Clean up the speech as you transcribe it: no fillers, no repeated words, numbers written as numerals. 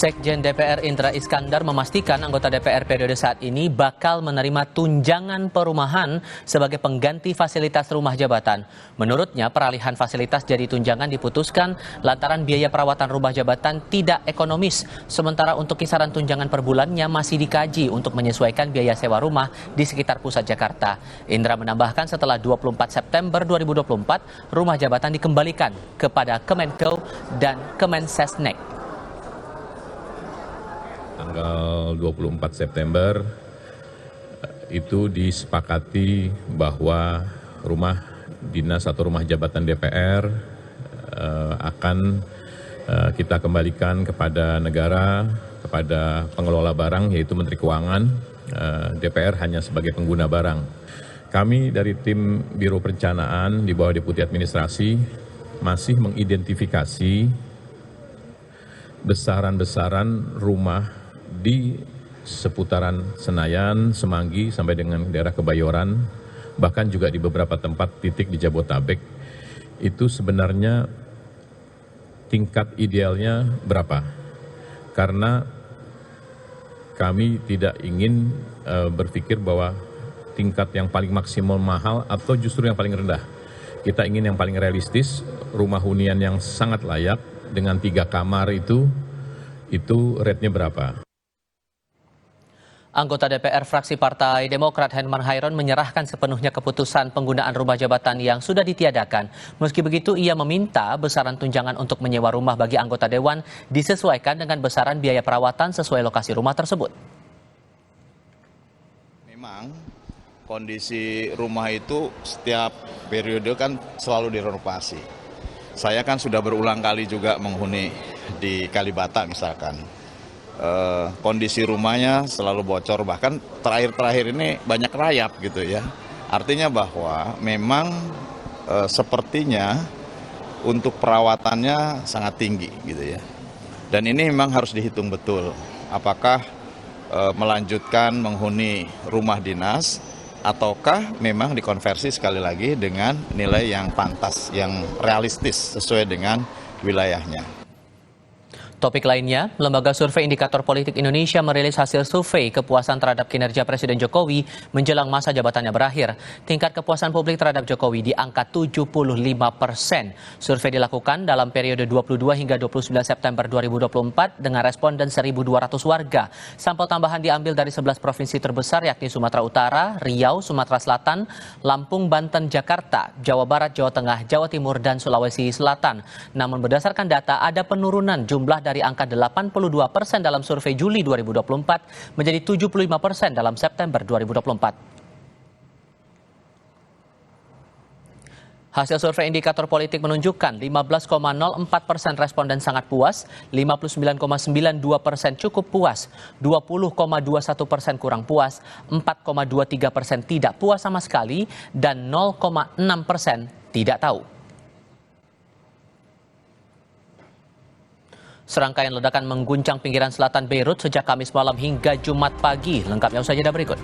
Sekjen DPR Indra Iskandar memastikan anggota DPR periode saat ini bakal menerima tunjangan perumahan sebagai pengganti fasilitas rumah jabatan. Menurutnya, peralihan fasilitas jadi tunjangan diputuskan lantaran biaya perawatan rumah jabatan tidak ekonomis. Sementara untuk kisaran tunjangan per bulannya masih dikaji untuk menyesuaikan biaya sewa rumah di sekitar pusat Jakarta. Indra menambahkan setelah 24 September 2024, rumah jabatan dikembalikan kepada Kemenko dan Kemensesnek. Tanggal 24 September itu disepakati bahwa rumah dinas atau rumah jabatan DPR akan kita kembalikan kepada negara, kepada pengelola barang yaitu Menteri Keuangan. DPR hanya sebagai pengguna barang. Kami dari tim Biro Perencanaan di bawah Deputi Administrasi masih mengidentifikasi besaran-besaran rumah di seputaran Senayan, Semanggi, sampai dengan daerah Kebayoran, bahkan juga di beberapa tempat titik di Jabotabek, itu sebenarnya tingkat idealnya berapa? Karena kami tidak ingin berpikir bahwa tingkat yang paling maksimal mahal atau justru yang paling rendah. Kita ingin yang paling realistis, rumah hunian yang sangat layak dengan 3 kamar itu rate-nya berapa? Anggota DPR fraksi Partai Demokrat Henmar Hairon menyerahkan sepenuhnya keputusan penggunaan rumah jabatan yang sudah ditiadakan. Meski begitu, ia meminta besaran tunjangan untuk menyewa rumah bagi anggota dewan disesuaikan dengan besaran biaya perawatan sesuai lokasi rumah tersebut. Memang kondisi rumah itu setiap periode kan selalu direnovasi. Saya kan sudah berulang kali juga menghuni di Kalibata misalkan. Kondisi rumahnya selalu bocor, bahkan terakhir-terakhir ini banyak rayap gitu ya. Artinya bahwa memang sepertinya untuk perawatannya sangat tinggi gitu ya. Dan ini memang harus dihitung betul. Apakah melanjutkan menghuni rumah dinas ataukah memang dikonversi sekali lagi dengan nilai yang pantas, yang realistis sesuai dengan wilayahnya. Topik lainnya, Lembaga Survei Indikator Politik Indonesia merilis hasil survei kepuasan terhadap kinerja Presiden Jokowi menjelang masa jabatannya berakhir. Tingkat kepuasan publik terhadap Jokowi di angka 75%. Survei dilakukan dalam periode 22 hingga 29 September 2024 dengan responden 1.200 warga. Sampel tambahan diambil dari 11 provinsi terbesar yakni Sumatera Utara, Riau, Sumatera Selatan, Lampung, Banten, Jakarta, Jawa Barat, Jawa Tengah, Jawa Timur, dan Sulawesi Selatan. Namun berdasarkan data ada penurunan jumlah dari angka 82% dalam survei Juli 2024 menjadi 75% dalam September 2024. Hasil survei indikator politik menunjukkan 15,04% responden sangat puas, 59,92% cukup puas, 20,21% kurang puas, 4,23% tidak puas sama sekali, dan 0,6% tidak tahu. Serangkaian ledakan mengguncang pinggiran selatan Beirut sejak Kamis malam hingga Jumat pagi. Lengkapnya usai jeda berikut.